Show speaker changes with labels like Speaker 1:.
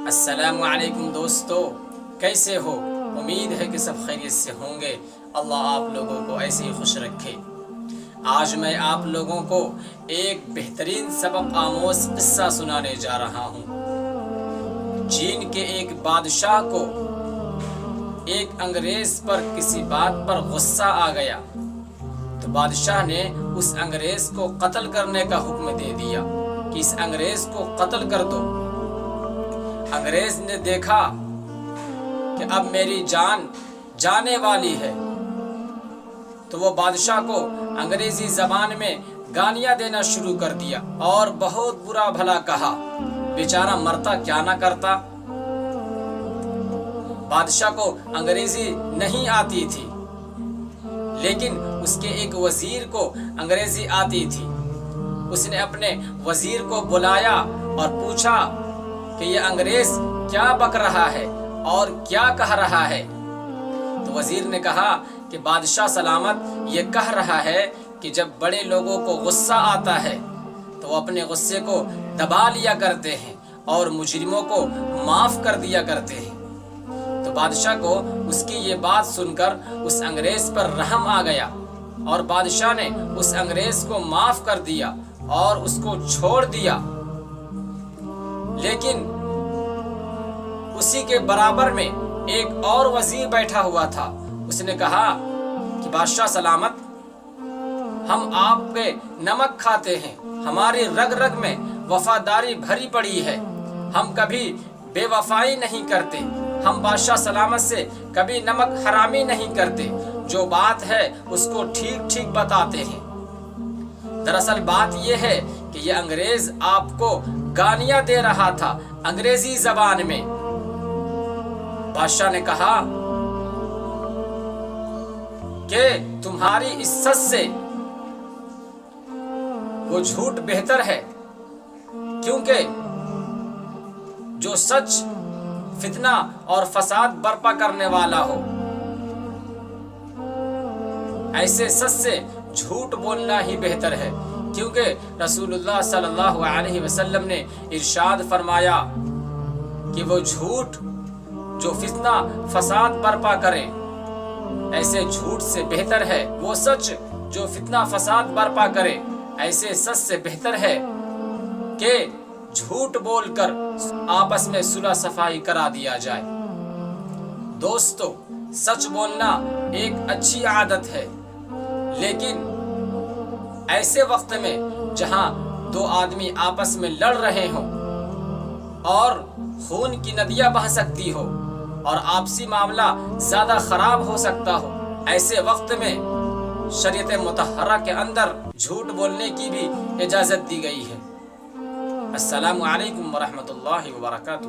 Speaker 1: السلام علیکم دوستو، کیسے ہو؟ امید ہے کہ سب خیریت سے ہوں گے۔ اللہ آپ لوگوں کو ایسے ہی خوش رکھے۔ آج میں آپ لوگوں کو ایک بہترین سبق آموز قصہ سنانے جا رہا ہوں۔ چین کے ایک بادشاہ کو ایک انگریز پر کسی بات پر غصہ آ گیا تو بادشاہ نے اس انگریز کو قتل کرنے کا حکم دے دیا کہ اس انگریز کو قتل کر دو۔ انگریز نے دیکھا کہ اب میری جان جانے والی ہے تو وہ بادشاہ کو انگریزی زبان میں گالیاں دینا شروع کر دیا اور بہت برا بھلا کہا۔ بیچارہ مرتا کیا نہ کرتا، بادشاہ کو انگریزی نہیں آتی تھی، لیکن اس کے ایک وزیر کو انگریزی آتی تھی۔ اس نے اپنے وزیر کو بلایا اور پوچھا کہ یہ انگریز کیا بک رہا ہے اور کیا کہہ رہا ہے؟ تو وزیر نے کہا کہ بادشاہ سلامت یہ کہہ رہا ہے کہ جب بڑے لوگوں کو غصہ آتا ہے تو وہ اپنے غصے کو دبا لیا کرتے ہیں اور مجرموں کو معاف کر دیا کرتے ہیں۔ تو بادشاہ کو اس کی یہ بات سن کر اس انگریز پر رحم آ گیا اور بادشاہ نے اس انگریز کو معاف کر دیا اور اس کو چھوڑ دیا۔ لیکن اسی کے برابر میں ایک اور وزیر بیٹھا ہوا تھا۔ اس نے کہا کہ بادشاہ سلامت، ہم آپ پہ نمک کھاتے ہیں، ہماری رگ رگ میں وفاداری بھری پڑی ہے، ہم کبھی بے وفائی نہیں کرتے، ہم بادشاہ سلامت سے کبھی نمک حرامی نہیں کرتے، جو بات ہے اس کو ٹھیک ٹھیک بتاتے ہیں۔ دراصل بات یہ ہے کہ یہ انگریز آپ کو گالیاں دے رہا تھا انگریزی زبان میں۔ بادشاہ نے کہا کہ تمہاری عزت سے وہ جھوٹ بہتر ہے، کیونکہ جو سچ فتنہ اور فساد برپا کرنے والا ہو، ایسے سچ سے جھوٹ بولنا ہی بہتر ہے، کیونکہ رسول اللہ صلی اللہ علیہ وسلم نے ارشاد فرمایا کہ وہ جھوٹ جو فتنہ فساد برپا کرے، ایسے جھوٹ سے بہتر ہے وہ سچ جو فتنہ فساد برپا کرے، ایسے سچ سے بہتر ہے کہ جھوٹ بول کر آپس میں صلح صفائی کرا دیا جائے۔ دوستو، سچ بولنا ایک اچھی عادت ہے، لیکن ایسے وقت میں جہاں دو آدمی آپس میں لڑ رہے ہوں اور خون کی ندیاں بہہ سکتی ہو اور آپسی معاملہ زیادہ خراب ہو سکتا ہو، ایسے وقت میں شریعت مطہرہ کے اندر جھوٹ بولنے کی بھی اجازت دی گئی ہے۔ السلام علیکم ورحمۃ اللہ وبرکاتہ۔